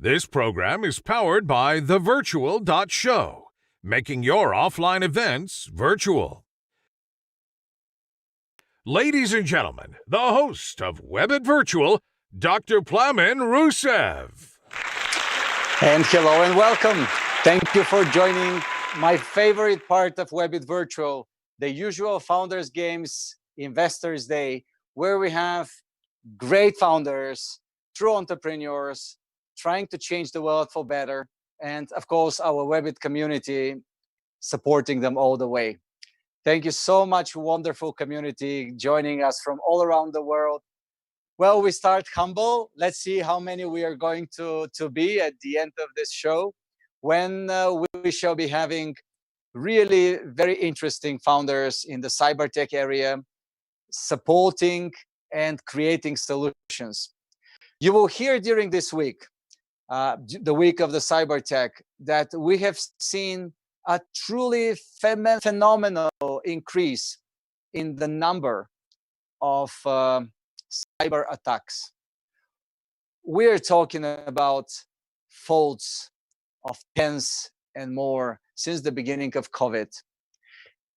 This program is powered by thevirtual.show, making your offline events virtual. Ladies and gentlemen, the host of WEBIT Virtual, Dr. Plamen Russev. And hello and welcome. Thank you for joining my favorite part of WEBIT Virtual, the usual Founders Games Investors Day, where we have great founders, true entrepreneurs, trying to change the world for better, and of course, our WEBIT community supporting them all the way. Thank you so much, wonderful community joining us from all around the world. Well, we start humble. Let's see how many we are going to be at the end of this show, when we shall be having really very interesting founders in the CyberTech area, supporting and creating solutions. You will hear during this week, the week of the CyberTech, that we have seen a truly phenomenal increase in the number of cyber attacks. We're talking about faults of tens and more since the beginning of COVID.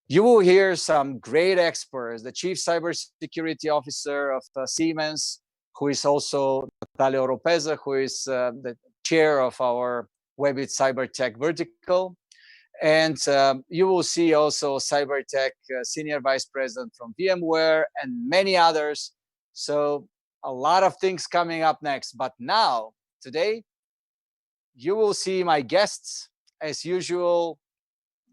You will hear some great experts, the Chief Cybersecurity Officer of Siemens, who is also Natalia Oropeza, who is the chair of our WEBIT CyberTech vertical. And you will see also CyberTech Senior Vice President from VMware and many others. So a lot of things coming up next. But now, today, you will see my guests, as usual,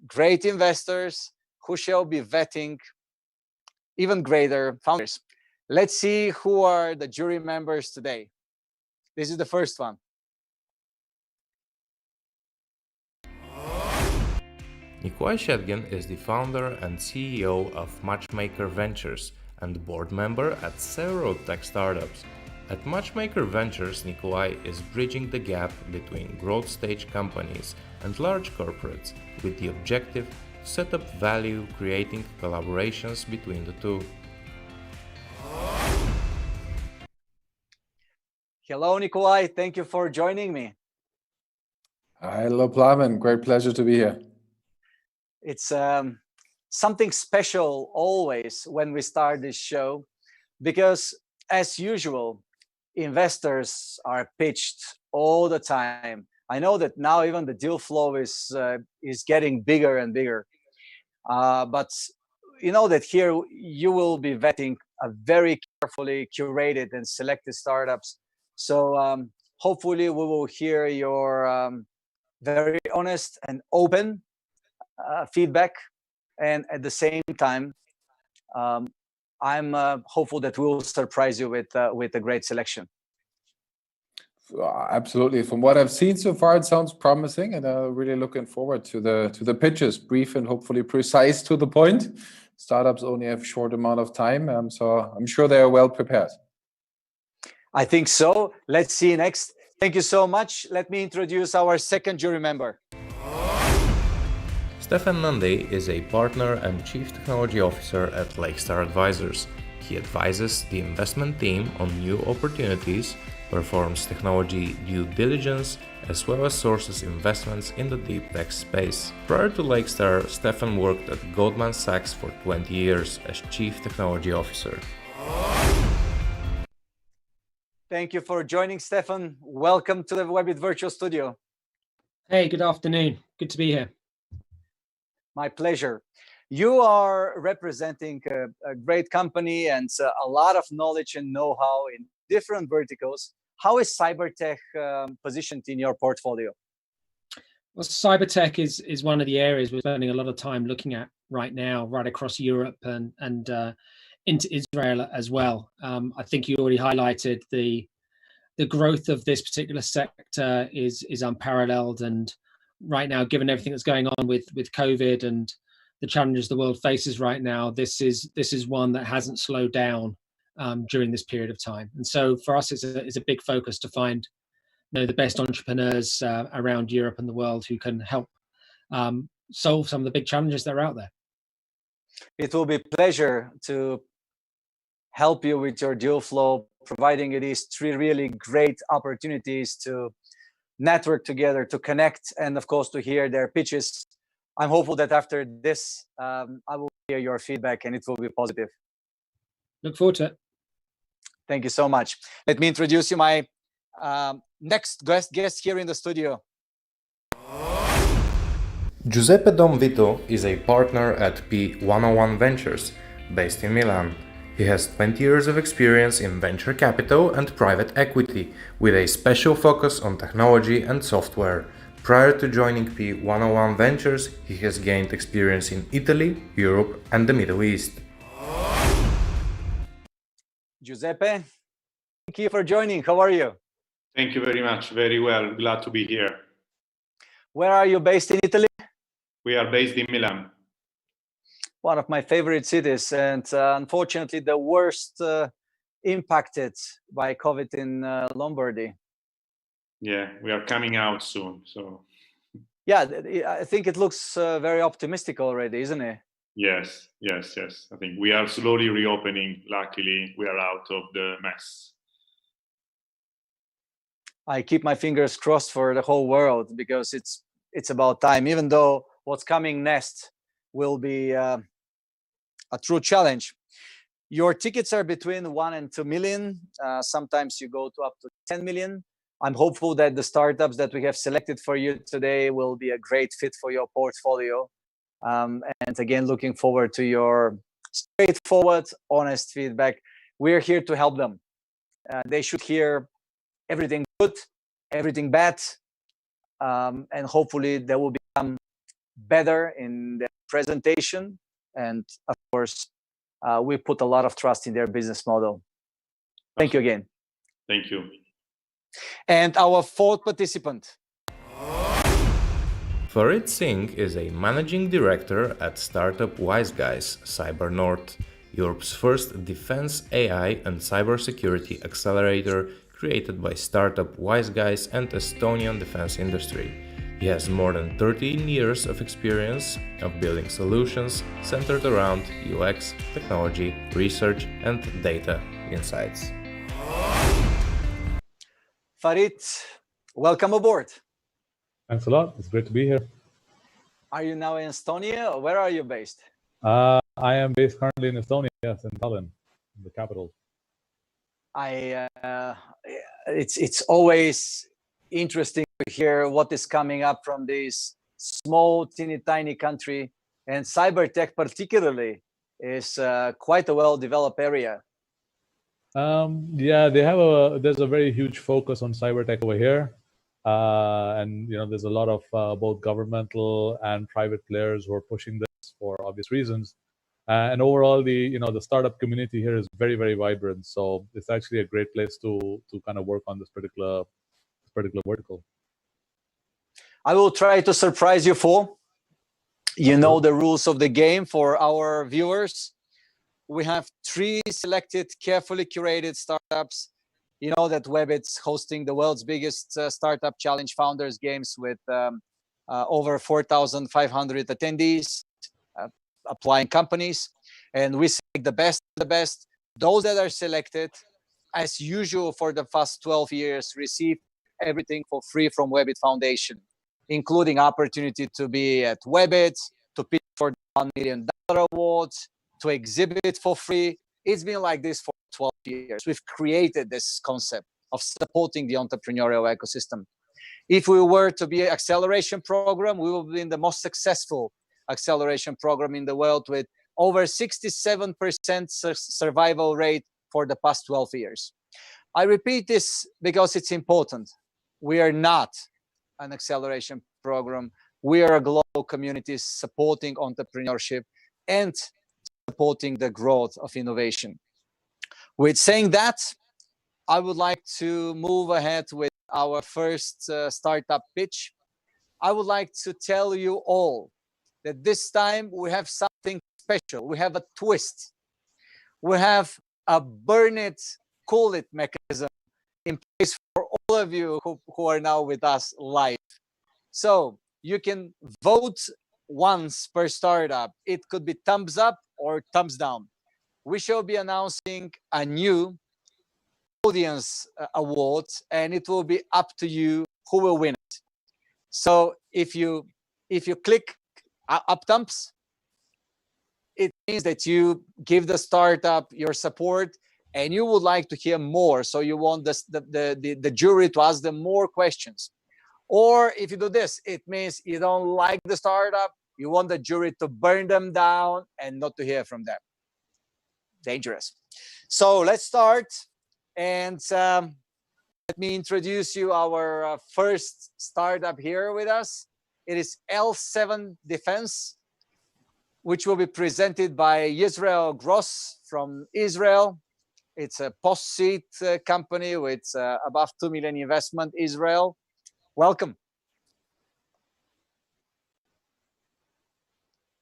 great investors who shall be vetting even greater founders. Let's see who are the jury members today. This is the first one. Nicolai Schättgen is the founder and CEO of Matchmaker Ventures and board member at several tech startups. At Matchmaker Ventures, Nicolai is bridging the gap between growth stage companies and large corporates with the objective to set up value, creating collaborations between the two. Hello, Nicolai. Thank you for joining me. Hello, Plamen. Great pleasure to be here. It's something special always when we start this show, because as usual, investors are pitched all the time. I know that now even the deal flow is getting bigger and bigger. But you know that here you will be vetting a very carefully curated and selected startups. So hopefully we will hear your very honest and open feedback. And at the same time, I'm hopeful that we will surprise you with a great selection. Absolutely. From what I've seen so far, it sounds promising, and I'm really looking forward to the pitches, brief and hopefully precise to the point. Startups only have a short amount of time, so I'm sure they are well prepared. I think so. Let's see next. Thank you so much. Let me introduce our second jury member. Stefan Nundy is a partner and chief technology officer at Lakestar Advisors. He advises the investment team on new opportunities, performs technology due diligence, as well as sources investments in the deep tech space. Prior to Lakestar, Stefan worked at Goldman Sachs for 20 years as chief technology officer. Thank you for joining, Stefan. Welcome to the WEBIT Virtual Studio. Hey, good afternoon. Good to be here. My pleasure. You are representing a great company and a lot of knowledge and know-how in different verticals. How is CyberTech positioned in your portfolio? Well, CyberTech is one of the areas we're spending a lot of time looking at right now, right across Europe and into Israel as well. I think you already highlighted the growth of this particular sector is unparalleled, and right now, given everything that's going on with COVID and the challenges the world faces right now, this is one that hasn't slowed down during this period of time. And so for us, it's a big focus to find the best entrepreneurs around Europe and the world who can help solve some of the big challenges that are out there. It will be a pleasure to help you with your deal flow, providing you these three really great opportunities to network together, to connect, and of course to hear their pitches. I'm hopeful that after this, I will hear your feedback and it will be positive. Look forward to it. Thank you so much. Let me introduce you my next guest here in the studio. Giuseppe Donvito is a partner at P101 Ventures, based in Milan. He has 20 years of experience in venture capital and private equity, with a special focus on technology and software. Prior to joining P101 Ventures, he has gained experience in Italy, Europe, and the Middle East. Giuseppe, thank you for joining. How are you? Thank you very much. Very well. Glad to be here. Where are you based in Italy? We are based in Milan. One of my favorite cities, and unfortunately the worst impacted by COVID in Lombardy. Yeah, we are coming out soon. So yeah, I think it looks very optimistic already, isn't it? Yes. I think we are slowly reopening. Luckily, we are out of the mess. I keep my fingers crossed for the whole world, because it's about time, even though what's coming next will be a true challenge. Your tickets are between 1 and 2 million. Sometimes you go to up to 10 million. I'm hopeful that the startups that we have selected for you today will be a great fit for your portfolio. And again, looking forward to your straightforward, honest feedback. We're here to help them. They should hear everything good, everything bad, and hopefully they will become better in their presentation. And of course, we put a lot of trust in their business model. Thank you again. Thank you. And our fourth participant. Farid Singh is a managing director at startup WiseGuys CyberNorth, Europe's first defense AI and cybersecurity accelerator created by startup WiseGuys and Estonian defense industry. He has more than 13 years of experience of building solutions centered around UX, technology, research, and data insights. Farid, welcome aboard. Thanks a lot. It's great to be here. Are you now in Estonia, or where are you based? I am based currently in Estonia, yes, in Tallinn, the capital. It's always interesting to hear what is coming up from this small, teeny tiny country, and CyberTech particularly is quite a well-developed area. Yeah, there's a very huge focus on CyberTech over here. And there's a lot of both governmental and private players who are pushing this for obvious reasons. And overall, the startup community here is very, very vibrant. So it's actually a great place to kind of work on this particular vertical. I will try to surprise you for. You know the rules of the game for our viewers. We have 3 selected, carefully curated startups. You know that WEBIT's hosting the world's biggest startup challenge founders games with over 4,500 attendees, applying companies. And we select the best of the best. Those that are selected, as usual for the past 12 years, receive everything for free from WEBIT Foundation, including opportunity to be at WEBIT, to pitch for the $1 million awards, to exhibit for free. It's been like this for 12 years. We've created this concept of supporting the entrepreneurial ecosystem. If we were to be an acceleration program, we will be in the most successful acceleration program in the world, with over 67% survival rate for the past 12 years. I repeat this because it's important. We are not an acceleration program. We are a global community supporting entrepreneurship and supporting the growth of innovation. With saying that, I would like to move ahead with our first startup pitch. I would like to tell you all that this time we have something special. We have a twist. We have a burn it, cool it mechanism in place for all of you who are now with us live. So you can vote once per startup. It could be thumbs up or thumbs down. We shall be announcing a new audience award, and it will be up to you who will win it. So if you click up thumbs, it means that you give the startup your support and you would like to hear more. So you want the jury to ask them more questions. Or if you do this, it means you don't like the startup, you want the jury to burn them down and not to hear from them. Dangerous. So let's start. And let me introduce you our first startup here with us. It is L7 Defense, which will be presented by Yisrael Gross from Israel. It's a post-seed company with above 2 million investment, Israel. Welcome.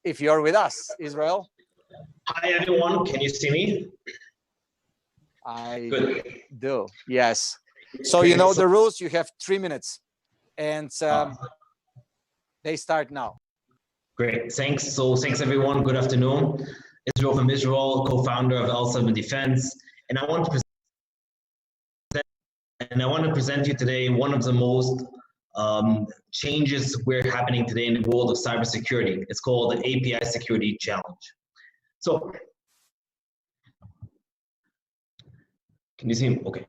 If you're with us, Israel. Hi, everyone. Can you see me? I Good. do, yes. So you know the rules, you have 3 minutes. And they start now. Great, thanks. So thanks, everyone. Good afternoon. Israel from Israel, co-founder of L7 Defense. And I want to present you today one of the most changes we're happening today in the world of cybersecurity. It's called the API Security Challenge. So, can you see me? Okay.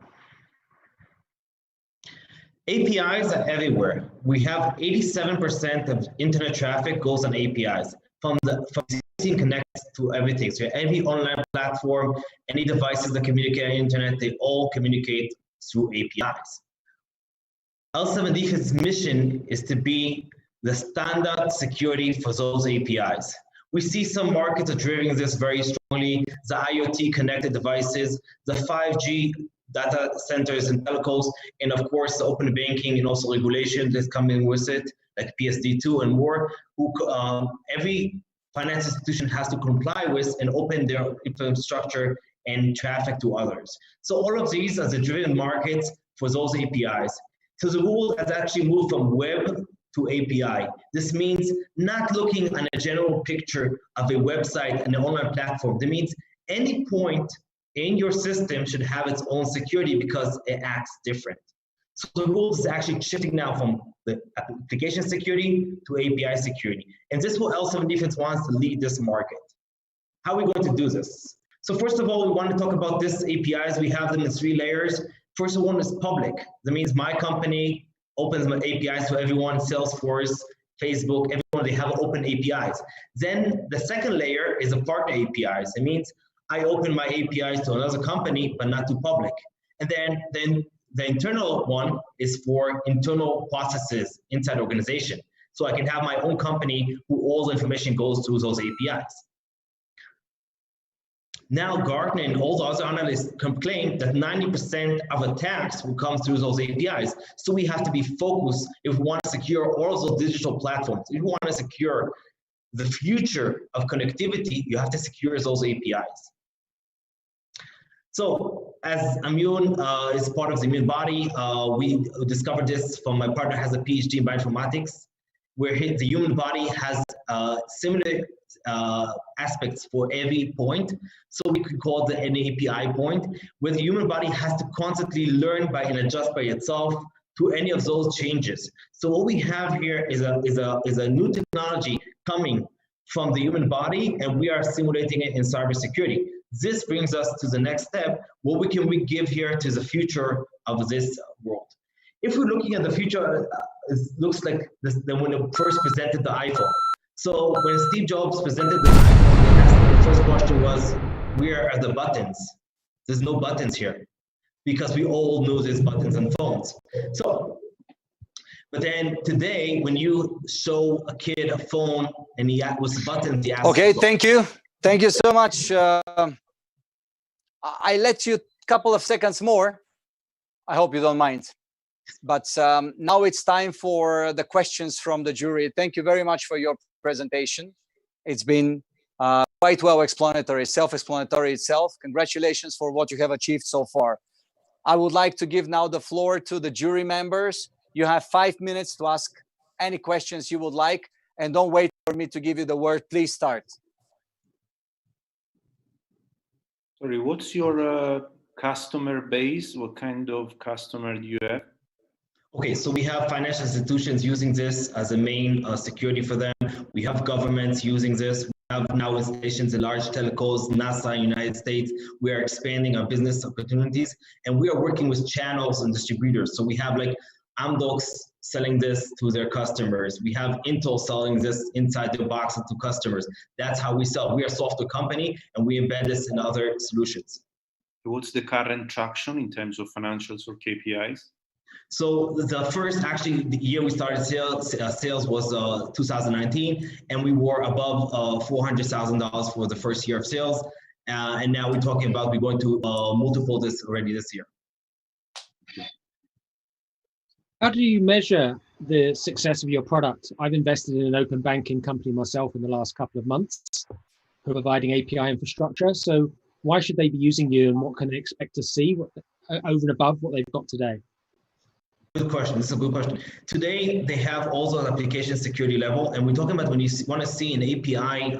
APIs are everywhere. We have 87% of internet traffic goes on APIs. From connects to everything. So every online platform, any devices that communicate on the internet, they all communicate through APIs. L7 Defense's mission is to be the standard security for those APIs. We see some markets are driving this very strongly, the IoT connected devices, the 5G data centers and telcos, and of course the open banking and also regulation that's coming with it, like PSD2 and more, who every finance institution has to comply with and open their infrastructure and traffic to others. So all of these are the driven markets for those APIs. So the world has actually moved from web to API. This means not looking at a general picture of a website and an online platform. That means any point in your system should have its own security because it acts different. So the world is actually shifting now from the application security to API security. And this is what L7 Defense wants to lead this market. How are we going to do this? So first of all, we want to talk about these APIs. We have them in 3 layers. First one is public. That means my company opens my APIs to everyone, Salesforce, Facebook, everyone, they have open APIs. Then the second layer is a partner APIs. It means I open my APIs to another company, but not to public. And then the internal one is for internal processes inside the organization. So I can have my own company who all the information goes through those APIs. Now Gartner and all the other analysts claim that 90% of attacks will come through those APIs. So we have to be focused if we want to secure all of those digital platforms. If we want to secure the future of connectivity, you have to secure those APIs. So as Immune is part of the Immune body, we discovered this from my partner has a PhD in bioinformatics, where the human body has similar aspects for every point. So we could call an API point, where the human body has to constantly learn by and adjust by itself to any of those changes. So what we have here is a new technology coming from the human body, and we are simulating it in cybersecurity. This brings us to the next step. What can we give here to the future of this world? If we're looking at the future, it looks like when it first presented the iPhone. So when Steve Jobs presented the iPhone, the first question was, where are the buttons? There's no buttons here, because we all know there's buttons on phones. So, but then today, when you show a kid a phone and he with buttons, he asks. Okay, thank you. Thank you so much. I let you a couple of seconds more. I hope you don't mind. But now it's time for the questions from the jury. Thank you very much for your presentation. It's been quite well explanatory, self-explanatory itself. Congratulations for what you have achieved so far. I would like to give now the floor to the jury members. You have 5 minutes to ask any questions you would like, and don't wait for me to give you the word. Please start. Sorry, what's your customer base? What kind of customer do you have? Okay, so we have financial institutions using this as a main security for them. We have governments using this. We have now installations in large telcos, NASA, United States. We are expanding our business opportunities, and we are working with channels and distributors. So we have like Amdocs selling this to their customers. We have Intel selling this inside their boxes to customers. That's how we sell. We are a software company, and we embed this in other solutions. What's the current traction in terms of financials or KPIs? So the first, actually, the year we started sales was 2019, and we were above $400,000 for the first year of sales. And now we're talking about we're going to multiple this already this year. How do you measure the success of your product? I've invested in an open banking company myself in the last couple of months, providing API infrastructure. So why should they be using you, and what can they expect to see over and above what they've got today? Good question. This is a good question. Today, they have also an application security level, and we're talking about when you want to see an API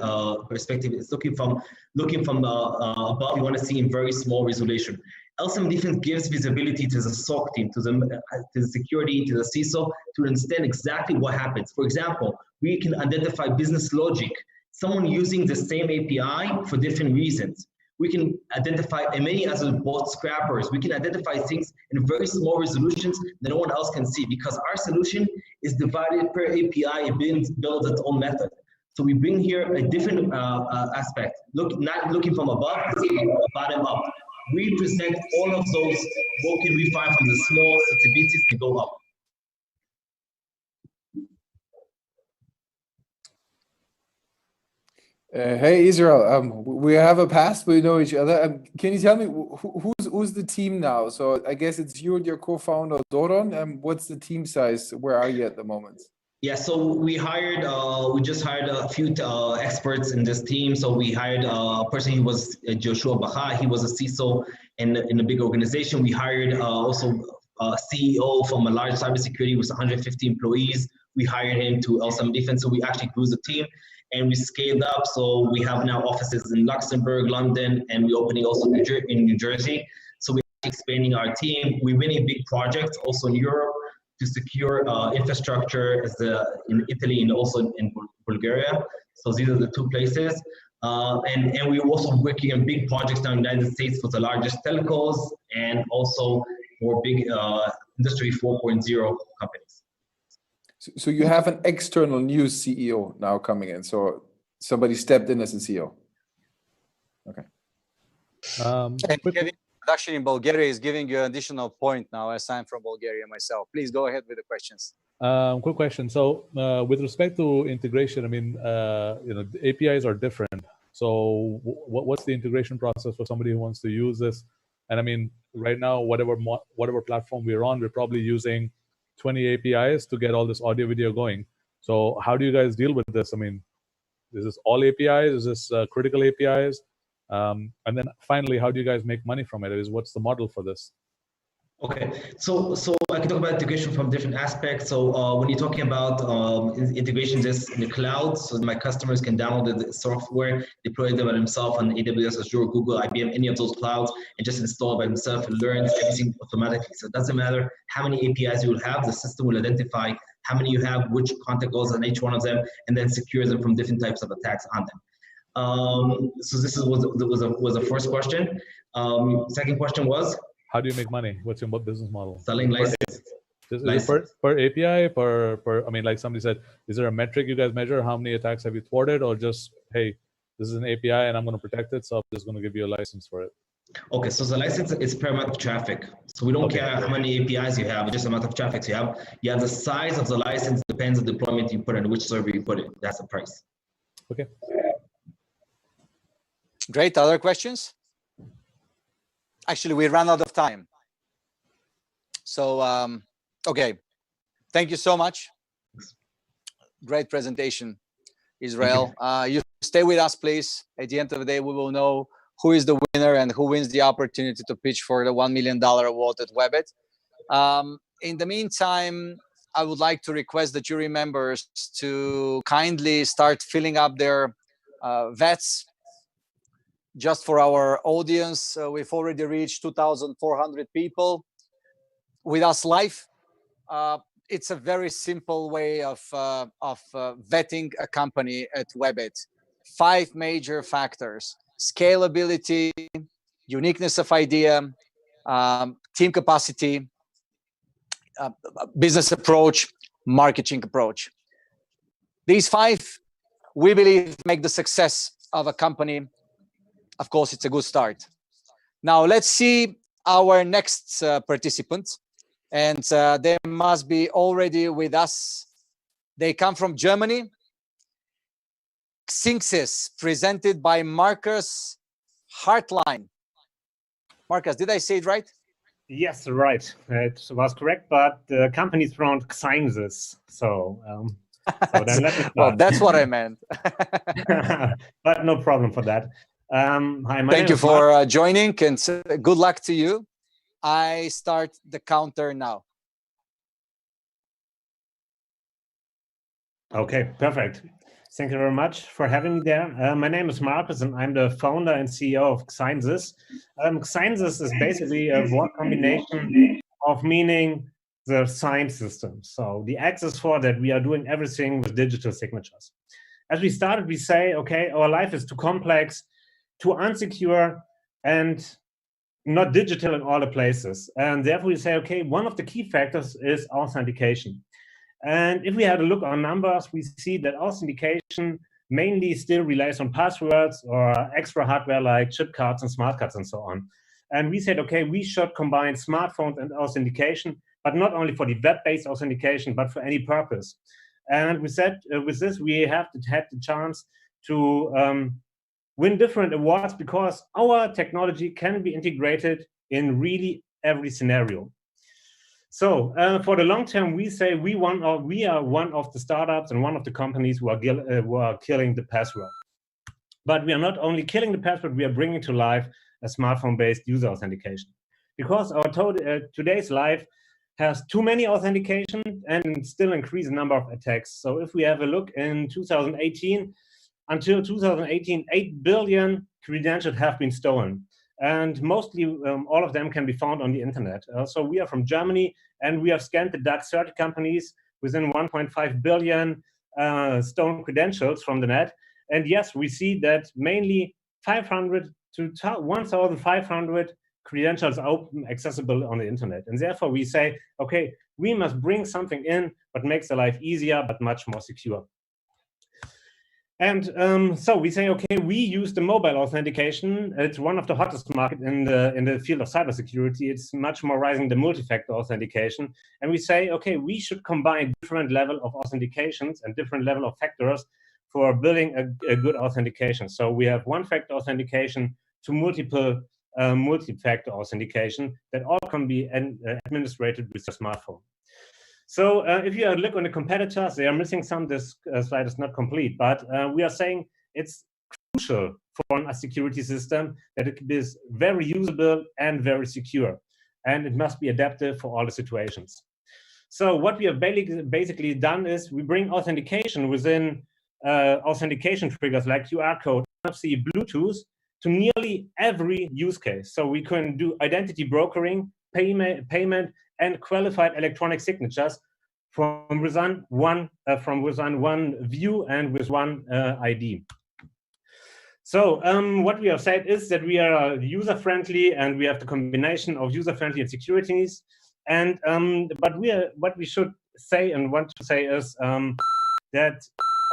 perspective, it's looking from above. You want to see in very small resolution. LSM Defense gives visibility to the SOC team, to the security, to the CISO, to understand exactly what happens. For example, we can identify business logic, someone using the same API for different reasons. We can identify many other bot scrappers. We can identify things in very small resolutions that no one else can see, because our solution is divided per API and builds its own method. So we bring here a different aspect, not looking from above, bottom up. We present all of those, what can we find from the small sensitivities to go up. Hey Israel, we have a past, we know each other. Can you tell me who's the team now? So I guess it's you and your co-founder Doron. What's the team size? Where are you at the moment? Yeah, so we just hired a few experts in this team. So we hired a person who was Joshua Baha. He was a CISO in a big organization. We hired also a CEO from a large cybersecurity with 150 employees. We hired him to LSM Defense. So we actually grew the team and we scaled up. So we have now offices in Luxembourg, London, and we're opening also in New Jersey. So we're expanding our team. We're winning big projects also in Europe to secure infrastructure in Italy and also in Bulgaria. So these are the two places. And we're also working on big projects now in the United States for the largest telcos and also for big Industry 4.0 companies. So you have an external new CEO now coming in. So somebody stepped in as a CEO. Okay. Kevin, production in Bulgaria is giving you an additional point now, as I'm from Bulgaria myself. Please go ahead with the questions. Quick question. So with respect to integration, I mean, the APIs are different. So what's the integration process for somebody who wants to use this? And I mean, right now, whatever platform we're on, we're probably using 20 APIs to get all this audio video going. So how do you guys deal with this? I mean, is this all APIs? Is this critical APIs? And then finally, how do you guys make money from it? What's the model for this? Okay, so I can talk about integration from different aspects. So when you're talking about integration just in the cloud, so my customers can download the software, deploy them by themselves on AWS, Azure, Google, IBM, any of those clouds, and just install by themselves and learn everything automatically. So it doesn't matter how many APIs you will have, the system will identify how many you have, which content goes on each one of them, and then secure them from different types of attacks on them. So this was the first question. Second question was? How do you make money? What's your business model? Selling licenses. Is it per API, I mean, like somebody said, is there a metric you guys measure? How many attacks have you thwarted? Or just, hey, this is an API and I'm going to protect it, so I'm just going to give you a license for it? Okay, so the license is per amount of traffic. So we don't care how many APIs you have, it's just amount of traffic you have. Yeah, the size of the license depends on the deployment you put in, which server you put it. That's the price. Okay. Great. Other questions? Actually, we ran out of time. So, okay. Thank you so much. Great presentation, Israel. You stay with us, please. At the end of the day, we will know who is the winner and who wins the opportunity to pitch for the $1 million award at WEBIT. In the meantime, I would like to request the jury members to kindly start filling up their VETs. Just for our audience, we've already reached 2,400 people with us live. it's a very simple way of vetting a company at WEBIT. 5 major factors: scalability, uniqueness of idea, team capacity, business approach, marketing approach. These 5, we believe, make the success of a company. Of course, it's a good start. Now, let's see our next participant. And they must be already with us. They come from Germany. XignSys, presented by Marcus Hartline. Marcus, did I say it right? Yes, right. It was correct, but the company's from XignSys. So then let me start. Well, that's what I meant. But no problem for that. Hi, Thank you for joining, and good luck to you. I start the counter now. Okay, perfect. Thank you very much for having me there. My name is Marcus, and I'm the founder and CEO of XignSys. XignSys is basically a word combination of meaning the sign system. So the X is for that we are doing everything with digital signatures. As we started, we say, okay, our life is too complex, too unsecure, and not digital in all the places. And therefore we say, okay, one of the key factors is authentication. And if we had a look on numbers, we see that authentication mainly still relies on passwords or extra hardware like chip cards and smart cards and so on. And we said, okay, we should combine smartphones and authentication, but not only for the web-based authentication, but for any purpose. And we said, with this, we have had the chance to win different awards because our technology can be integrated in really every scenario. So for the long term, we say we are one of the startups and one of the companies who are killing the password. But we are not only killing the password, we are bringing to life a smartphone-based user authentication. Because our today's life has too many authentication and still increase the number of attacks. So if we have a look in 2018, until 2018, 8 billion credentials have been stolen. And mostly all of them can be found on the internet. So we are from Germany, and we have scanned the DAX 30 companies within 1.5 billion stolen credentials from the net. And yes, we see that mainly 500 to 1,500 credentials are open, accessible on the internet. And therefore we say, okay, we must bring something in that makes the life easier, but much more secure. And so we say, okay, we use the mobile authentication. It's one of the hottest markets in the field of cybersecurity. It's much more rising the multi-factor authentication. And we say, okay, we should combine different level of authentications and different level of factors for building a good authentication. So we have one-factor authentication to multiple multi-factor authentication that all can be administrated with a smartphone. So if you look on the competitors, they are missing some. This slide is not complete, but we are saying it's crucial for a security system that it is very usable and very secure, and it must be adaptive for all the situations. So what we have basically done is we bring authentication within authentication triggers like QR code, NFC, Bluetooth to nearly every use case. So we can do identity brokering, payment, and qualified electronic signatures from within one view and with one ID. So what we have said is that we are user-friendly and we have the combination of user-friendly and security needs. And but what we should say and want to say is that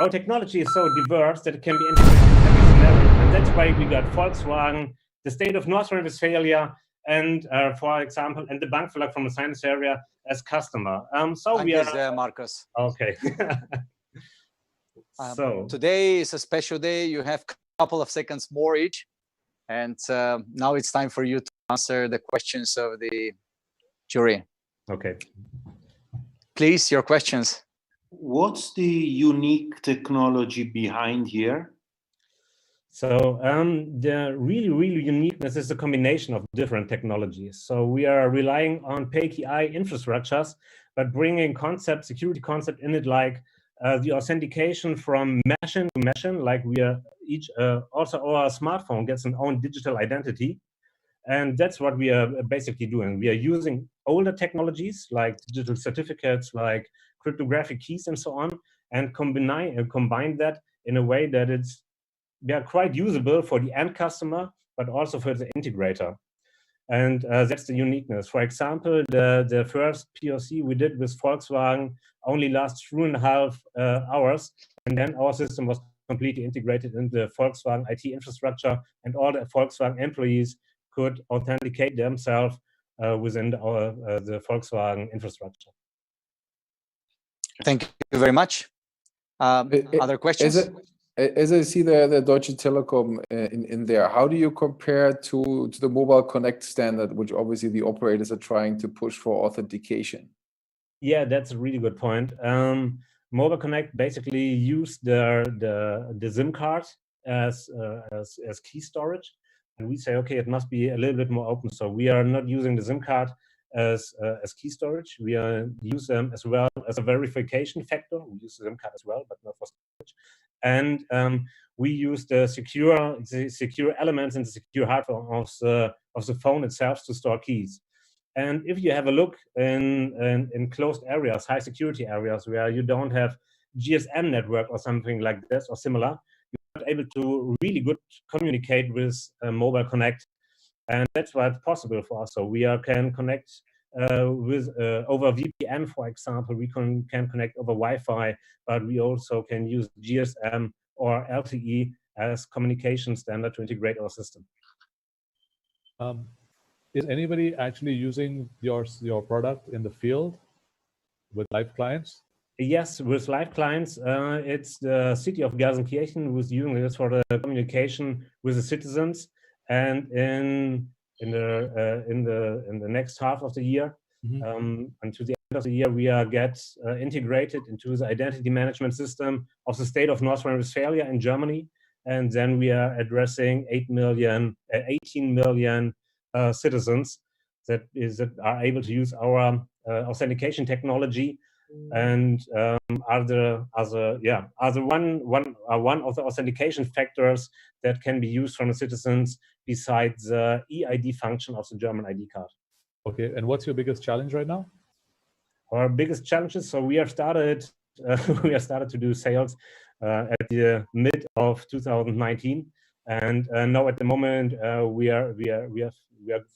our technology is so diverse that it can be integrated in every scenario. And that's why we got Volkswagen, the state of North Rhine-Westphalia, and for example, and the Bank from the science area as customer. So we are Marcus. Okay. So today is a special day. You have a couple of seconds more each, and now it's time for you to answer the questions of the jury. Okay. Please, your questions. What's the unique technology behind here? So the really uniqueness is a combination of different technologies. So we are relying on PKI infrastructures, but bringing security concept in it, like the authentication from machine to machine, like we are also our smartphone gets an own digital identity. And that's what we are basically doing. We are using older technologies like digital certificates, like cryptographic keys and so on, and combine that in a way that they are quite usable for the end customer, but also for the integrator. And that's the uniqueness. For example, the first POC we did with Volkswagen only lasts 3.5 hours, and then our system was completely integrated in the Volkswagen IT infrastructure, and all the Volkswagen employees could authenticate themselves within the Volkswagen infrastructure. Thank you very much. Other questions? As I see the Deutsche Telekom in there, how do you compare to the Mobile Connect standard, which obviously the operators are trying to push for authentication? Yeah, that's a really good point. Mobile Connect basically used the SIM card as key storage, and we say, okay, it must be a little bit more open. So we are not using the SIM card as key storage. We use them as well as a verification factor. We use the SIM card as well, but not for storage. And we use the secure elements and the secure hardware of the phone itself to store keys. And if you have a look in closed areas, high security areas where you don't have GSM network or something like this or similar, you're not able to really good communicate with Mobile Connect. And that's why it's possible for us. So we can connect with over VPN, for example. We can connect over Wi-Fi, but we also can use GSM or LTE as communication standard to integrate our system. Is anybody actually using your product in the field with live clients? Yes, with live clients, it's the city of Gelsenkirchen who's using this for the communication with the citizens. And in the next half of the year, and to the end of the year, we are integrated into the identity management system of the state of North Rhine-Westphalia in Germany, and then we are addressing 18 million citizens that are able to use our authentication technology, and are one of the authentication factors that can be used from the citizens besides the eID function of the German ID card. Okay, and what's your biggest challenge right now? Our biggest challenges. So we have started to do sales at the mid of 2019, and now at the moment we are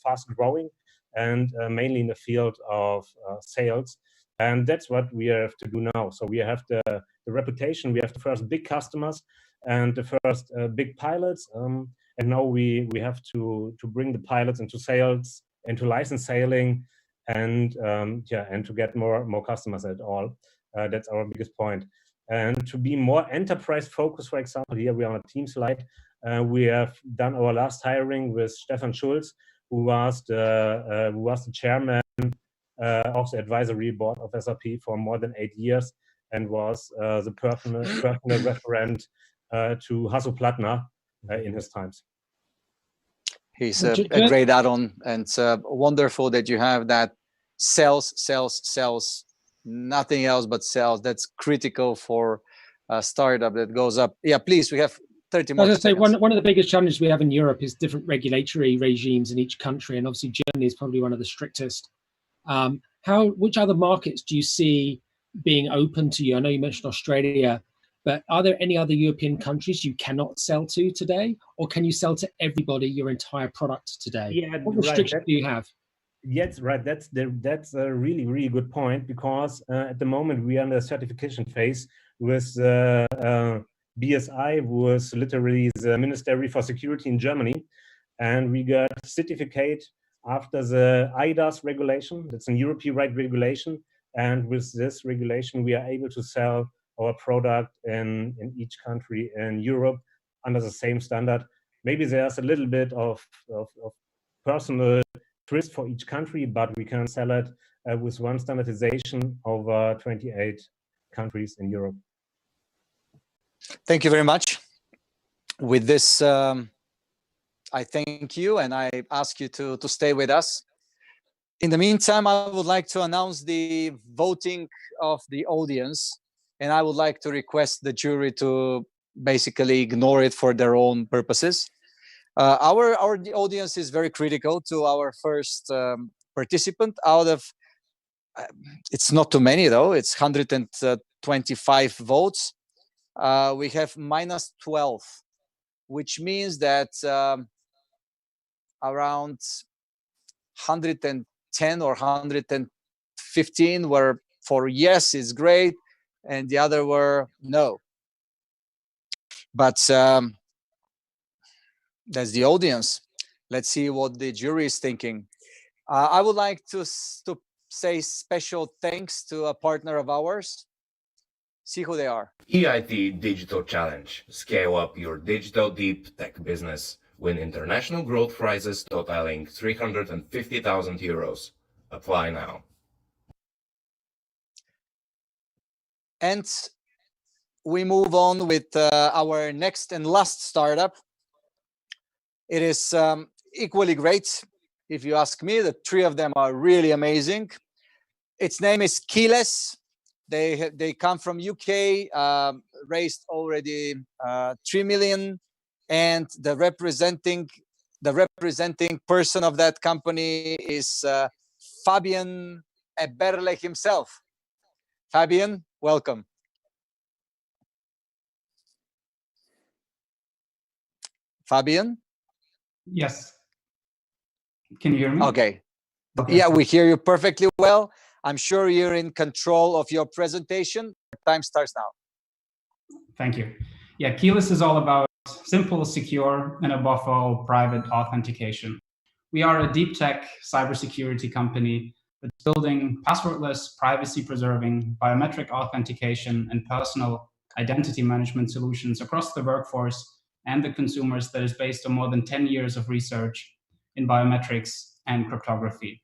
fast growing, and mainly in the field of sales. And that's what we have to do now. So we have the reputation, we have the first big customers and the first big pilots. And now we have to bring the pilots into sales, into license selling, and and to get more customers at all. That's our biggest point. And to be more enterprise focused, for example, here we are on a team slide. We have done our last hiring with Stefan Schulz, who was the chairman of the advisory board of SAP for more than 8 years, and was the personal referent to Hasso Plattner in his times. He's a great add-on, and it's wonderful that you have that sales, nothing else but sales. That's critical for a startup that goes up. Yeah, please, we have 30 more seconds. One of the biggest challenges we have in Europe is different regulatory regimes in each country, and obviously Germany is probably one of the strictest. Which other markets do you see being open to you? I know you mentioned Australia, but are there any other European countries you cannot sell to today, or can you sell to everybody your entire product today? Yeah, what restrictions do you have? Yes, right. That's a really, really good point, because at the moment we are in the certification phase with BSI, who was literally the Ministry for Security in Germany, and we got certificate after the IDAS regulation. That's a European-wide regulation, and with this regulation we are able to sell our product in each country in Europe under the same standard. Maybe there's a little bit of personal twist for each country, but we can sell it with one standardization over 28 countries in Europe. Thank you very much. With this, I thank you, and I ask you to stay with us. In the meantime, I would like to announce the voting of the audience, and I would like to request the jury to basically ignore it for their own purposes. Our audience is very critical to our first participant. Out of it's not too many though. It's 125 votes. We have -12, which means that around 110 or 115 were for yes, it's great, and the other were no. But that's the audience. Let's see what the jury is thinking. I would like to say special thanks to a partner of ours. See who they are. EIT Digital Challenge. Scale up your digital deep tech business. Win international growth prizes totaling 350,000 euros. Apply now. And we move on with our next and last startup. It is equally great. If you ask me, the three of them are really amazing. Its name is XignSys. They come from UK, raised already 3 million, and the representing person of that company is Fabian Eberle himself. Fabian, welcome. Fabian? Yes. Can you hear me? Okay. Yeah, we hear you perfectly well. I'm sure you're in control of your presentation. Time starts now. Thank you. Yeah, XignSys is all about simple, secure, and above all, private authentication. We are a deep tech cybersecurity company that's building passwordless, privacy-preserving, biometric authentication and personal identity management solutions across the workforce and the consumers that is based on more than 10 years of research in biometrics and cryptography.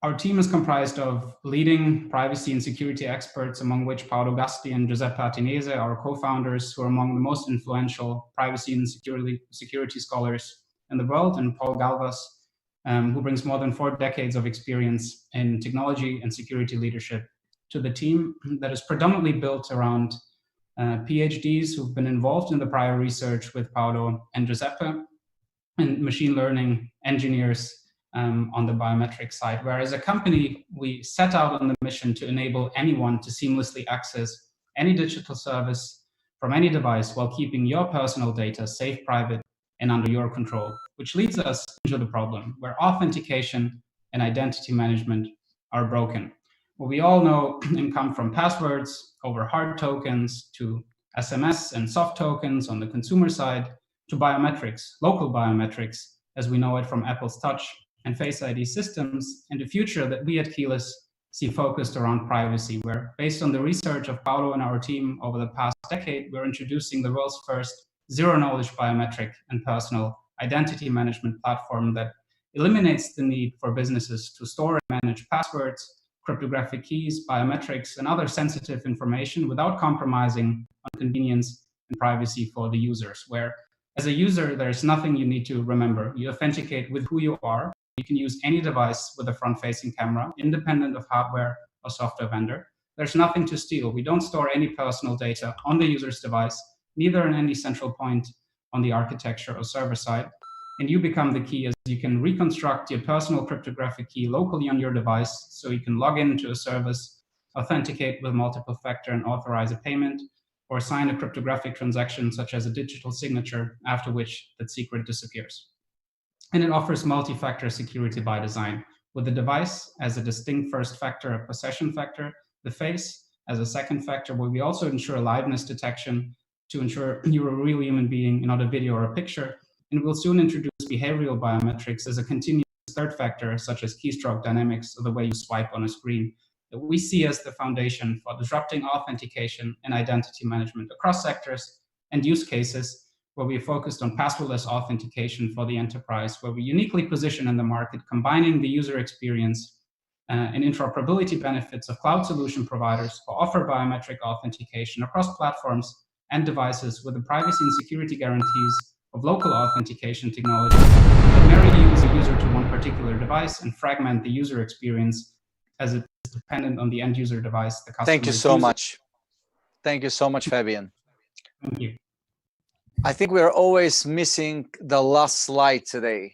Our team is comprised of leading privacy and security experts, among which Paolo Gasti and Giuseppe Atinese, our co-founders, who are among the most influential privacy and security scholars in the world, and Paul Galvas, who brings more than 4 decades of experience in technology and security leadership to the team that is predominantly built around PhDs who've been involved in the prior research with Paolo and Giuseppe, and machine learning engineers on the biometric side. Whereas a company, we set out on the mission to enable anyone to seamlessly access any digital service from any device while keeping your personal data safe, private, and under your control, which leads us into the problem where authentication and identity management are broken. Well, we all know and come from passwords over hard tokens to SMS and soft tokens on the consumer side to biometrics, local biometrics, as we know it from Apple's Touch and Face ID systems, and the future that we at XignSys see focused around privacy, where based on the research of Paolo and our team over the past decade, we're introducing the world's first zero-knowledge biometric and personal identity management platform that eliminates the need for businesses to store and manage passwords, cryptographic keys, biometrics, and other sensitive information without compromising on convenience and privacy for the users, where as a user, there's nothing you need to remember. You authenticate with who you are. You can use any device with a front-facing camera, independent of hardware or software vendor. There's nothing to steal. We don't store any personal data on the user's device, neither in any central point on the architecture or server side. And you become the key as you can reconstruct your personal cryptographic key locally on your device, so you can log into a service, authenticate with multiple factor and authorize a payment, or sign a cryptographic transaction such as a digital signature, after which that secret disappears. And it offers multi-factor security by design, with the device as a distinct first factor, a possession factor, the face as a second factor, where we also ensure liveness detection to ensure you're a real human being, not a video or a picture. And we'll soon introduce behavioral biometrics as a continuous third factor, such as keystroke dynamics, or the way you swipe on a screen, that we see as the foundation for disrupting authentication and identity management across sectors and use cases, where we focused on passwordless authentication for the enterprise, where we uniquely position in the market, combining the user experience and interoperability benefits of cloud solution providers who offer biometric authentication across platforms and devices with the privacy and security guarantees of local authentication technology that marry the user to one particular device and fragment the user experience as it is dependent on the end user device. The customer Thank you so much. Thank you so much, Fabian. Thank you. I think we're always missing the last slide today.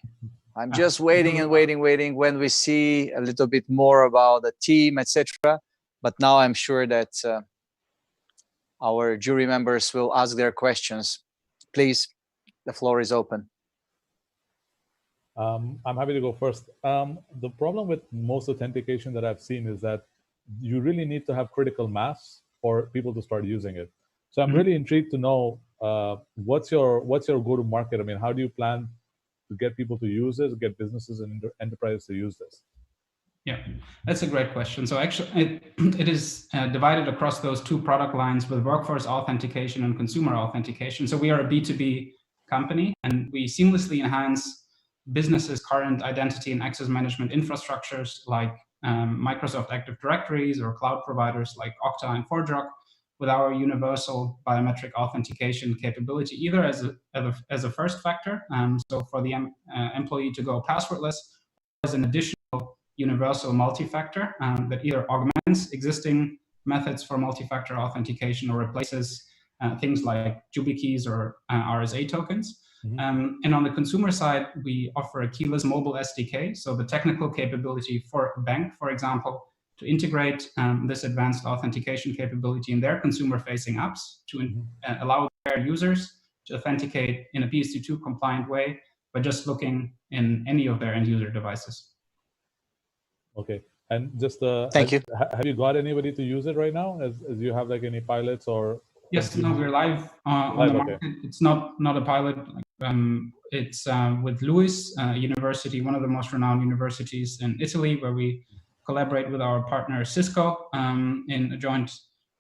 I'm just waiting and waiting when we see a little bit more about the team, etc. But now I'm sure that our jury members will ask their questions. Please, the floor is open. I'm happy to go first. The problem with most authentication that I've seen is that you really need to have critical mass for people to start using it. So I'm really intrigued to know what's your go-to-market? I mean, how do you plan to get people to use this, get businesses and enterprises to use this? Yeah, that's a great question. So actually, it is divided across those two product lines with workforce authentication and consumer authentication. So we are a B2B company, and we seamlessly enhance businesses' current identity and access management infrastructures like Microsoft Active Directories or cloud providers like Okta and ForgeRock with our universal biometric authentication capability, either as a first factor, so for the employee to go passwordless, as an additional universal multi-factor that either augments existing methods for multi-factor authentication or replaces things like JubiKeys or RSA tokens. And on the consumer side, we offer a keyless mobile SDK, so the technical capability for a bank, for example, to integrate this advanced authentication capability in their consumer-facing apps to allow their users to authenticate in a PSD2 compliant way by just looking in any of their end-user devices. Okay, and just thank you. Have you got anybody to use it right now? As you have like any pilots or? Yes, no, we're live on the market. Okay. It's not a pilot. It's with LUIS University, one of the most renowned universities in Italy, where we collaborate with our partner Cisco in a joint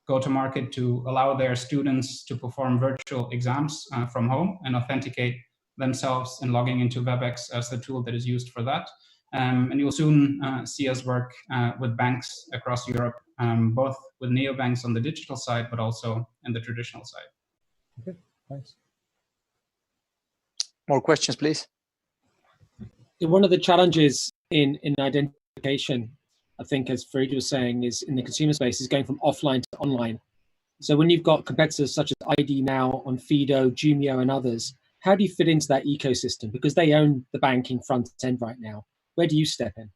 go-to-market to allow their students to perform virtual exams from home and authenticate themselves and logging into WebEx as the tool that is used for that. And you'll soon see us work with banks across Europe, both with neobanks on the digital side, but also in the traditional side. Okay, thanks. More questions, please. One of the challenges in identification, I think, as Farid was saying, is in the consumer space is going from offline to online. So when you've got competitors such as ID Now, Onfido, Jumio, and others, how do you fit into that ecosystem? Because they own the banking front end right now. Where do you step in?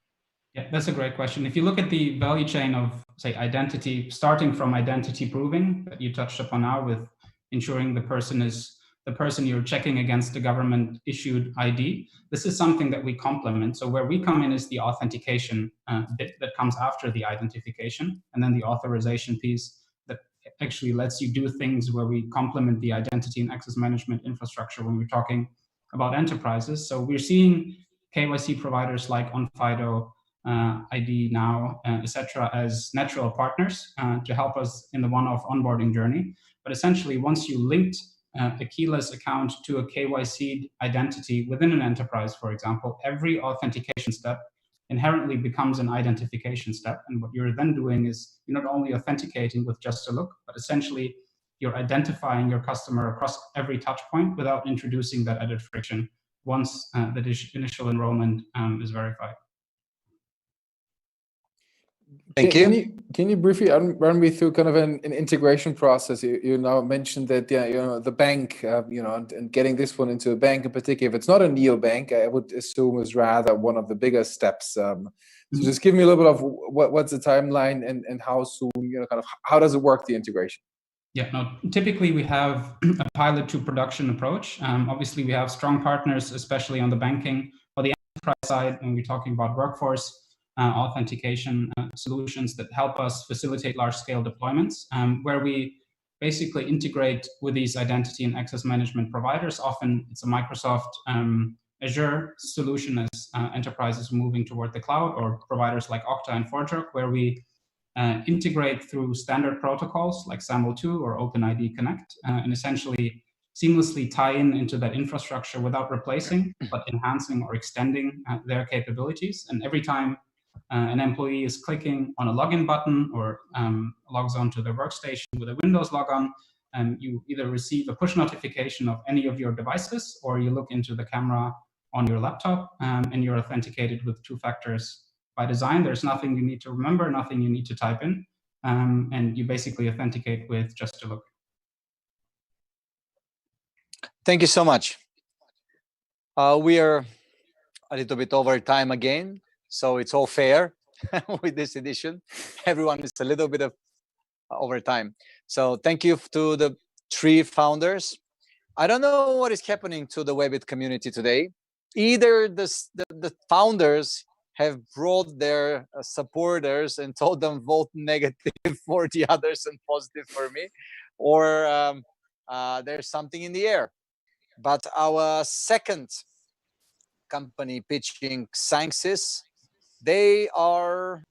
Yeah, that's a great question. If you look at the value chain of, say, identity, starting from identity proving that you touched upon now with ensuring the person is the person you're checking against the government issued ID, this is something that we complement. So where we come in is the authentication bit that comes after the identification, and then the authorization piece that actually lets you do things where we complement the identity and access management infrastructure when we're talking about enterprises. So we're seeing KYC providers like Onfido, ID Now, etc., as natural partners to help us in the one-off onboarding journey. But essentially, once you linked a keyless account to a KYC identity within an enterprise, for example, every authentication step inherently becomes an identification step. And what you're then doing is you're not only authenticating with just a look, but essentially you're identifying your customer across every touch point without introducing that added friction once the initial enrollment is verified. Thank you. Can you briefly run me through kind of an integration process? You now mentioned that the bank, and getting this one into a bank in particular. If it's not a neobank, I would assume is rather one of the bigger steps. So just give me a little bit of what's the timeline and how soon, kind of how does it work, the integration? Yeah, no, typically we have a pilot to production approach. Obviously, we have strong partners, especially on the banking or the enterprise side, when we're talking about workforce authentication solutions that help us facilitate large-scale deployments, where we basically integrate with these identity and access management providers. Often it's a Microsoft Azure solution as enterprises moving toward the cloud, or providers like Okta and ForgeRock, where we integrate through standard protocols like SAML2 or OpenID Connect, and essentially seamlessly tie into that infrastructure without replacing, but enhancing or extending their capabilities. And every time an employee is clicking on a login button or logs onto their workstation with a Windows logon, you either receive a push notification of any of your devices, or you look into the camera on your laptop and you're authenticated with 2 factors by design. There's nothing you need to remember, nothing you need to type in, and you basically authenticate with just a look. Thank you so much. We are a little bit over time again, so it's all fair with this edition. Everyone is a little bit of over time. So thank you to the 3 founders. I don't know what is happening to the WEBIT community today. Either the founders have brought their supporters and told them vote negative for the others and positive for me, or there's something in the air. But our second company pitching, XignSys, they are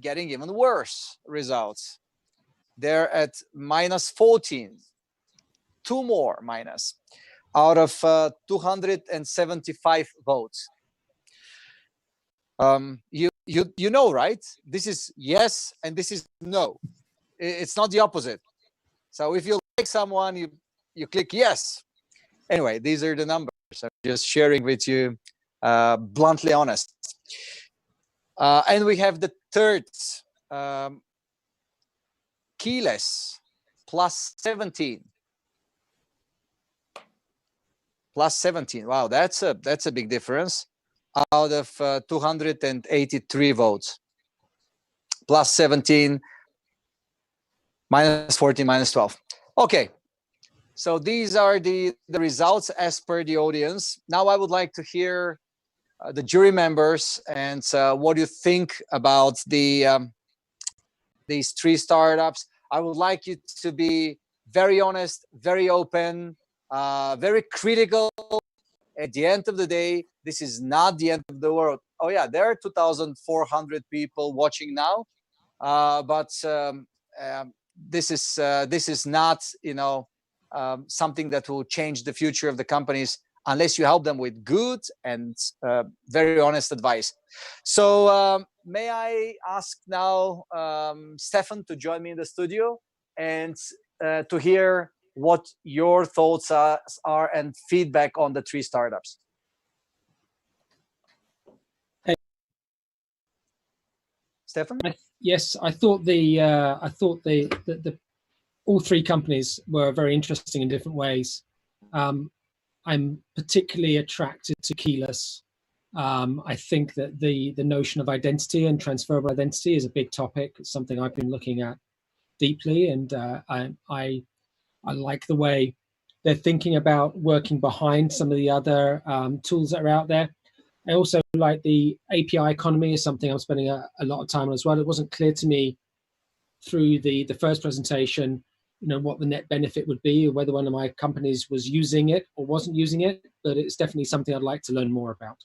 getting even worse results. They're at -14, 2 more minus out of 275 votes. You know, right? This is yes and this is no. It's not the opposite. So if you like someone, you click yes. Anyway, these are the numbers. I'm just sharing with you, bluntly honest. And we have the third, keyless, +17. +17. Wow, that's a big difference. Out of 283 votes, +17, -14, -12. Okay, so these are the results as per the audience. Now I would like to hear the jury members and what do you think about these 3 startups. I would like you to be very honest, very open, very critical. At the end of the day, this is not the end of the world. Oh yeah, there are 2,400 people watching now, but this is not, you know, something that will change the future of the companies unless you help them with good and very honest advice. So may I ask now Stefan to join me in the studio and to hear what your thoughts are and feedback on the 3 startups. Hey. Stefan? Yes, I thought the all 3 companies were very interesting in different ways. I'm particularly attracted to keyless. I think that the notion of identity and transferable identity is a big topic. It's something I've been looking at deeply, and I like the way they're thinking about working behind some of the other tools that are out there. I also like the API economy is something I'm spending a lot of time on as well. It wasn't clear to me through the first presentation, you know, what the net benefit would be, or whether one of my companies was using it or wasn't using it, but it's definitely something I'd like to learn more about.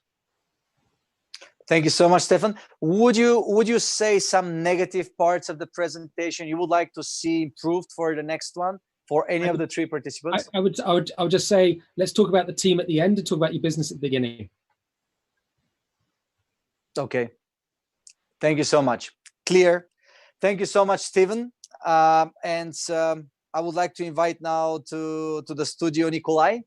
Thank you so much, Stefan. Would you say some negative parts of the presentation you would like to see improved for the next one? For any of the 3 participants? I would just say, let's talk about the team at the end and talk about your business at the beginning. Okay. Thank you so much. Clear. Thank you so much, Stephen. And I would like to invite now to the studio Nicolai.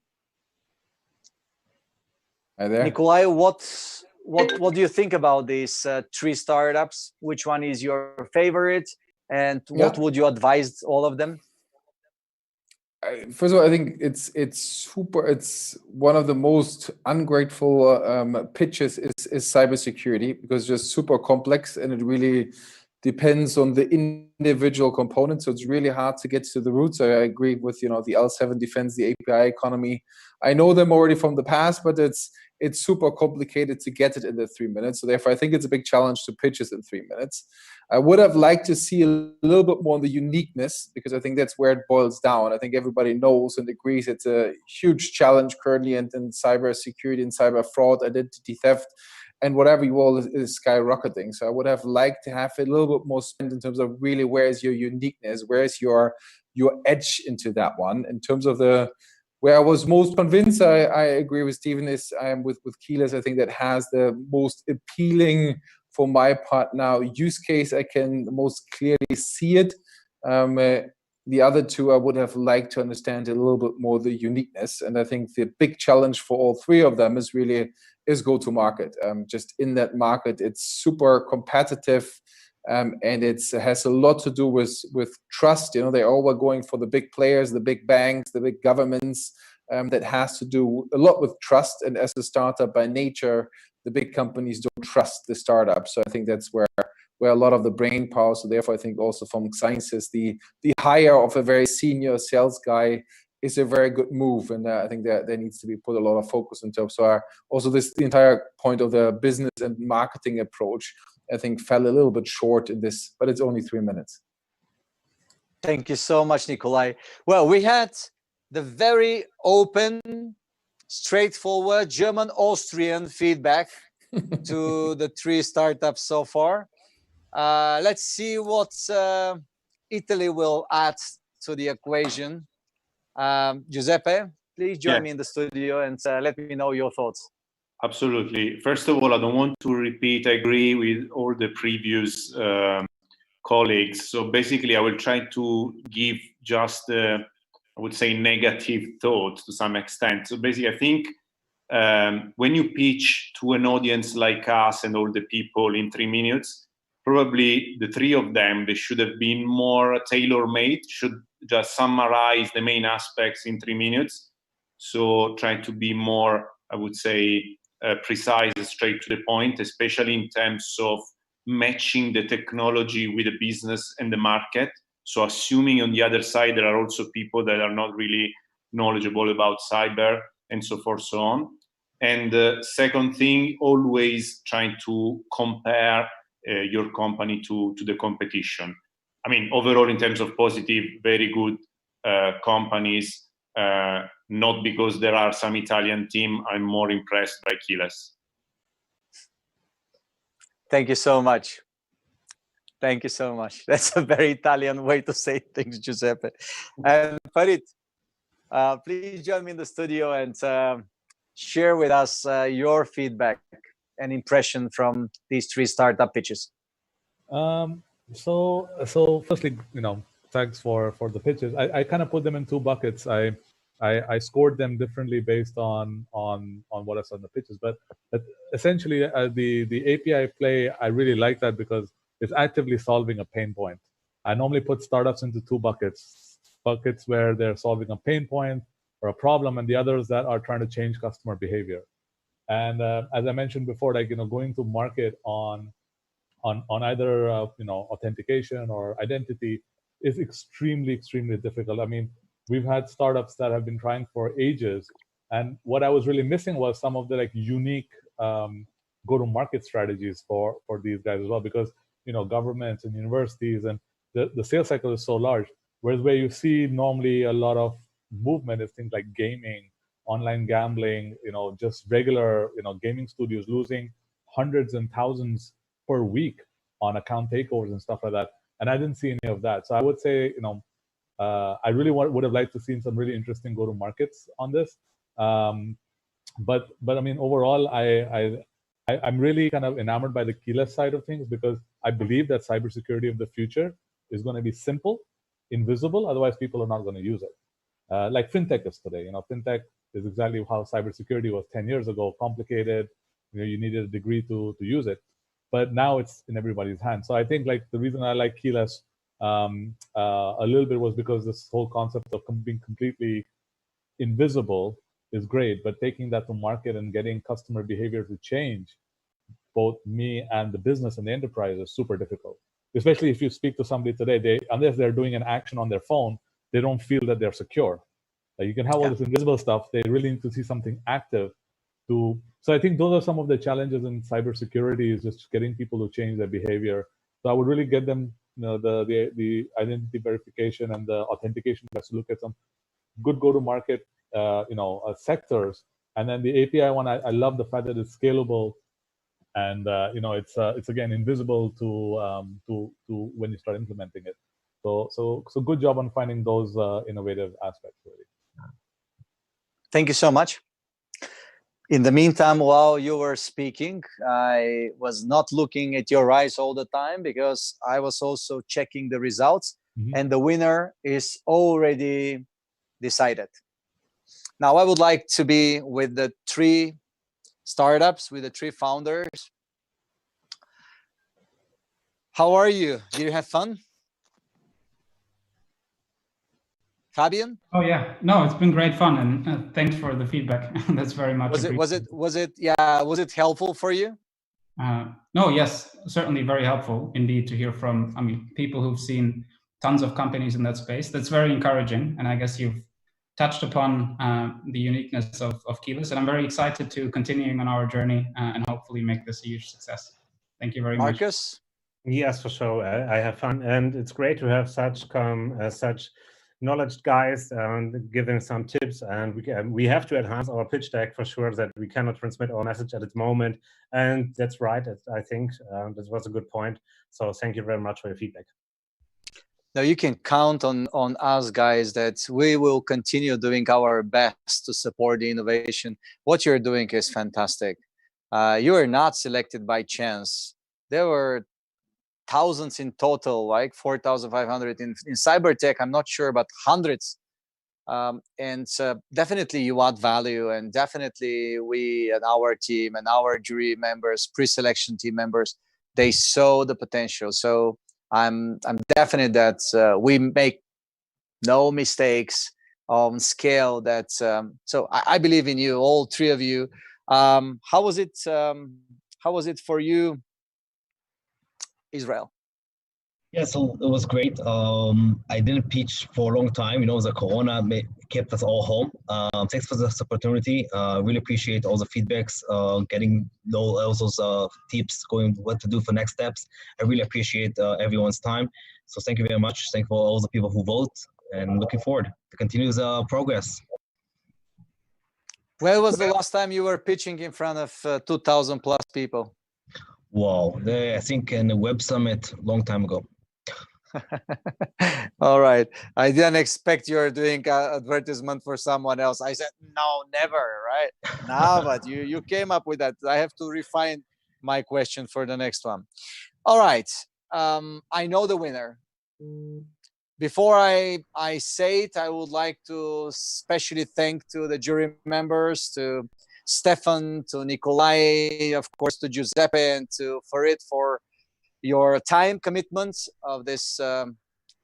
Hi there. Nicolai, what do you think about these 3 startups? Which one is your favorite? And what would you advise all of them? First of all, I think it's super. It's one of the most ungrateful pitches is cybersecurity, because it's just super complex and it really depends on the individual components. So it's really hard to get to the roots. I agree with the L7 defense, the API economy. I know them already from the past, but it's super complicated to get it in the 3 minutes. So therefore, I think it's a big challenge to pitch it in 3 minutes. I would have liked to see a little bit more on the uniqueness, because I think that's where it boils down. I think everybody knows and agrees it's a huge challenge currently in cyber security and cyber fraud, identity theft, and whatever you all is skyrocketing. So I would have liked to have a little bit more spent in terms of really where is your uniqueness, where is your edge into that one. In terms of where I was most convinced, I agree with Stephen, is I am with keyless. I think that has the most appealing, for my part now, use case. I can most clearly see it. The other 2, I would have liked to understand a little bit more the uniqueness. And I think the big challenge for all 3 of them is go to market. Just in that market, it's super competitive. And it has a lot to do with trust. They all were going for the big players, the big banks, the big governments, that has to do a lot with trust. And as a startup by nature, the big companies don't trust the startup. So I think that's where a lot of the brain power. So therefore, I think also from XignSys, the hire of a very senior sales guy is a very good move, and I think that there needs to be put a lot of focus into. So also the entire point of the business and marketing approach, I think, fell a little bit short in this, but it's only 3 minutes. Thank you so much, Nicolai. Well, we had the very open, straightforward German-Austrian feedback to the 3 startups so far. Let's see what Italy will add to the equation. Giuseppe, please join me in the studio and let me know your thoughts. Absolutely. First of all, I don't want to repeat, I agree with all the previous colleagues. So basically, I will try to give just, I would say, negative thoughts to some extent. So basically, I think when you pitch to an audience like us and all the people in 3 minutes, probably the 3 of them, they should have been more tailor-made, should just summarize the main aspects in 3 minutes. So try to be more, I would say, precise and straight to the point, especially in terms of matching the technology with the business and the market. So assuming on the other side, there are also people that are not really knowledgeable about cyber and so forth, so on. And the second thing, always trying to compare your company to the competition. I mean, overall, in terms of positive, very good companies, not because there are some Italian team, I'm more impressed by Keyless. Thank you so much. Thank you so much. That's a very Italian way to say things, Giuseppe. And Farid, please join me in the studio and share with us your feedback and impression from these 3 startup pitches. So firstly, thanks for the pitches. I kind of put them in 2 buckets. I scored them differently based on what I saw in the pitches, but essentially the API play, I really like that because it's actively solving a pain point. I normally put startups into 2 buckets where they're solving a pain point or a problem, and the others that are trying to change customer behavior. And as I mentioned before, like going to market on either authentication or identity is extremely difficult. I mean, we've had startups that have been trying for ages, and what I was really missing was some of the unique go-to-market strategies for these guys as well, because governments and universities and the sales cycle is so large. Whereas where you see normally a lot of movement is things like gaming, online gambling, just regular gaming studios losing hundreds and thousands per week on account takeovers and stuff like that. And I didn't see any of that. So I would say, I really would have liked to see some really interesting go-to-markets on this. But I mean, overall, I'm really kind of enamored by the keyless side of things, because I believe that cybersecurity of the future is going to be simple, invisible. Otherwise, people are not going to use it. Like fintech is today. Fintech is exactly how cybersecurity was 10 years ago. Complicated. You needed a degree to use it. But now it's in everybody's hands. So I think the reason I like keyless a little bit was because this whole concept of being completely invisible is great, but taking that to market and getting customer behavior to change, both me and the business and the enterprise, is super difficult. Especially if you speak to somebody today, unless they're doing an action on their phone, they don't feel that they're secure. You can have all this invisible stuff. They really need to see something active. So I think those are some of the challenges in cybersecurity, is just getting people to change their behavior. So I would really get them, the identity verification and the authentication has to look at some good go-to-market, sectors. And then the API one, I love the fact that it's scalable, and it's again invisible to when you start implementing it. So good job on finding those innovative aspects, really. Thank you so much. In the meantime, while you were speaking, I was not looking at your eyes all the time, because I was also checking the results, and the winner is already decided. Now, I would like to be with the 3 startups, with the 3 founders. How are you? Did you have fun? Fabian? Oh yeah, no, it's been great fun, and thanks for the feedback. That's very much appreciated. Was it helpful for you? No, yes, certainly very helpful indeed to hear from, I mean, people who've seen tons of companies in that space. That's very encouraging, and I guess you've touched upon the uniqueness of Keyless, and I'm very excited to continuing on our journey and hopefully make this a huge success. Thank you very much. Marcus? Yes, for sure. I have fun, and it's great to have such knowledge guys giving some tips, and we have to enhance our pitch deck for sure, that we cannot transmit our message at the moment. And that's right. I think that was a good point. So thank you very much for your feedback. Now you can count on us guys that we will continue doing our best to support the innovation. What you're doing is fantastic. You are not selected by chance. There were thousands in total, like 4,500 in CyberTech. I'm not sure, but hundreds. And definitely you add value, and definitely we and our team and our jury members, pre-selection team members, they saw the potential. So I'm definite that we make no mistakes on scale. That so I believe in you, all three of you. How was it? How was it for you, Israel? Yeah, so it was great. I didn't pitch for a long time. You know, the Corona kept us all home. Thanks for this opportunity. Really appreciate all the feedbacks, getting all those tips, going what to do for next steps. I really appreciate everyone's time. So thank you very much. Thank you for all the people who vote, and looking forward to continue the progress. When was the last time you were pitching in front of 2,000 plus people? Wow, I think in the Web Summit long time ago. All right. I didn't expect you were doing advertisement for someone else. I said, no, never, right? No, but you came up with that. I have to refine my question for the next one. All right. I know the winner. Before I say it, I would like to especially thank to the jury members, to Stefan, to Nicolai, of course, to Giuseppe and to Farid for your time commitments of this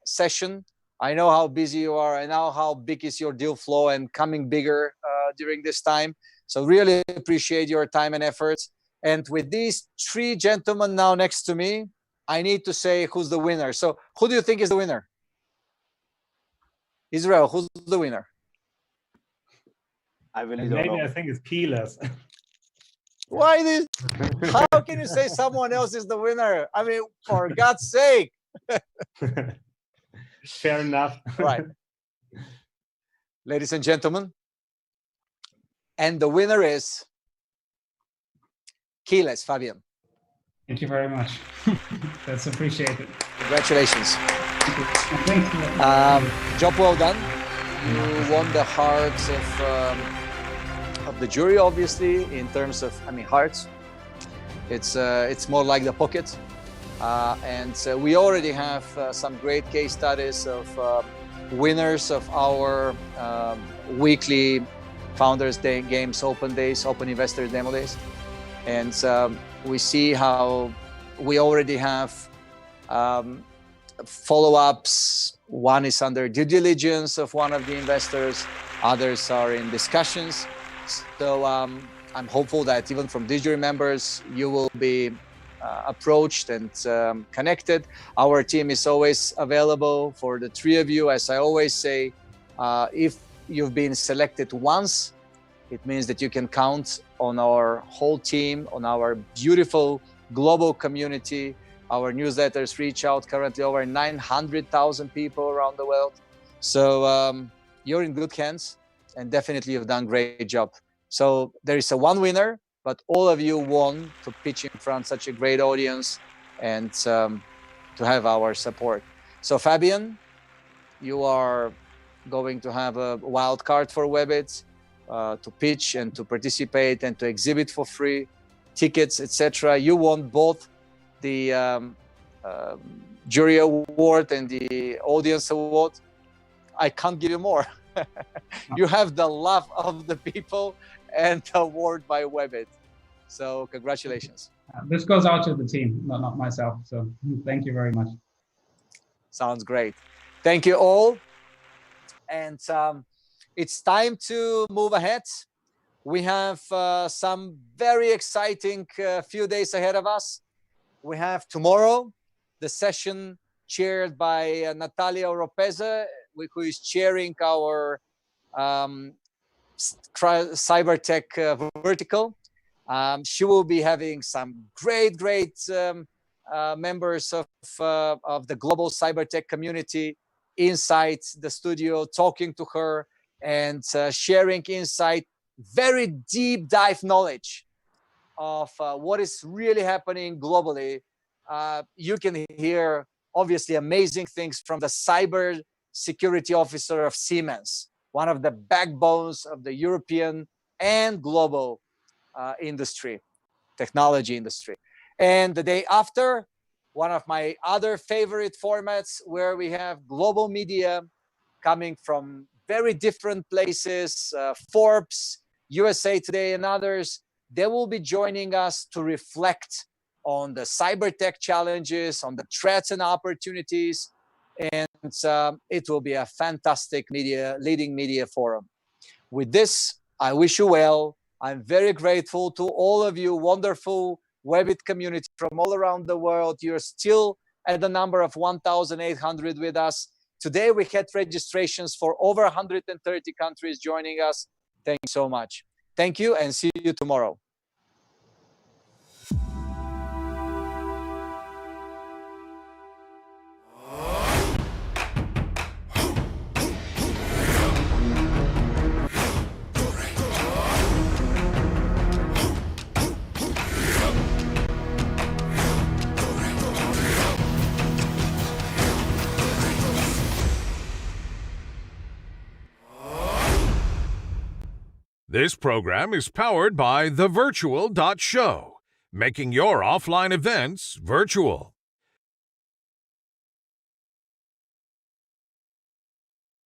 session. I know how busy you are. I know how big is your deal flow and coming bigger during this time. So really appreciate your time and efforts. And with these three gentlemen now next to me, I need to say who's the winner. So who do you think is the winner? Israel, who's the winner? I really don't know. Maybe I think it's Keyless. Why this? How can you say someone else is the winner? I mean, for God's sake. Fair enough. Right. Ladies and gentlemen, and the winner is Keyless, Fabian. Thank you very much. That's appreciated. Congratulations. Thank you. Job well done. You won the hearts of the jury, obviously, in terms of, I mean, hearts. It's more like the pocket. And we already have some great case studies of winners of our weekly Founders Day Games Open Days, Open Investor Demo Days. And we see how we already have follow-ups. One is under due diligence of one of the investors. Others are in discussions. So I'm hopeful that even from these jury members, you will be approached and connected. Our team is always available for the three of you. As I always say, if you've been selected once, it means that you can count on our whole team, on our beautiful global community. Our newsletters reach out currently over 900,000 people around the world. So you're in good hands, and definitely you've done a great job. So there is one winner, but all of you won to pitch in front of such a great audience and to have our support. So Fabian, you are going to have a wild card for WEBIT to pitch and to participate and to exhibit for free, tickets, etc. You won both the jury award and the audience award. I can't give you more. You have the love of the people and the award by WEBIT. So congratulations. This goes out to the team, not myself. So thank you very much. Sounds great. Thank you all. And it's time to move ahead. We have some very exciting few days ahead of us. We have tomorrow the session chaired by Natalia Oropeza, who is chairing our CyberTech vertical. She will be having some great members of the global CyberTech community inside the studio, talking to her and sharing insight, very deep dive knowledge of what is really happening globally. You can hear obviously amazing things from the cyber security officer of Siemens, one of the backbones of the European and global technology industry. And the day after, one of my other favorite formats where we have global media coming from very different places, Forbes, USA Today, and others. They will be joining us to reflect on the CyberTech challenges, on the threats and opportunities. And it will be a fantastic leading media forum. With this, I wish you well. I'm very grateful to all of you, wonderful WEBIT community from all around the world. You're still at the number of 1,800 with us. Today, we had registrations for over 130 countries joining us. Thank you so much. Thank you, and see you tomorrow. This program is powered by thevirtual.show, making your offline events virtual.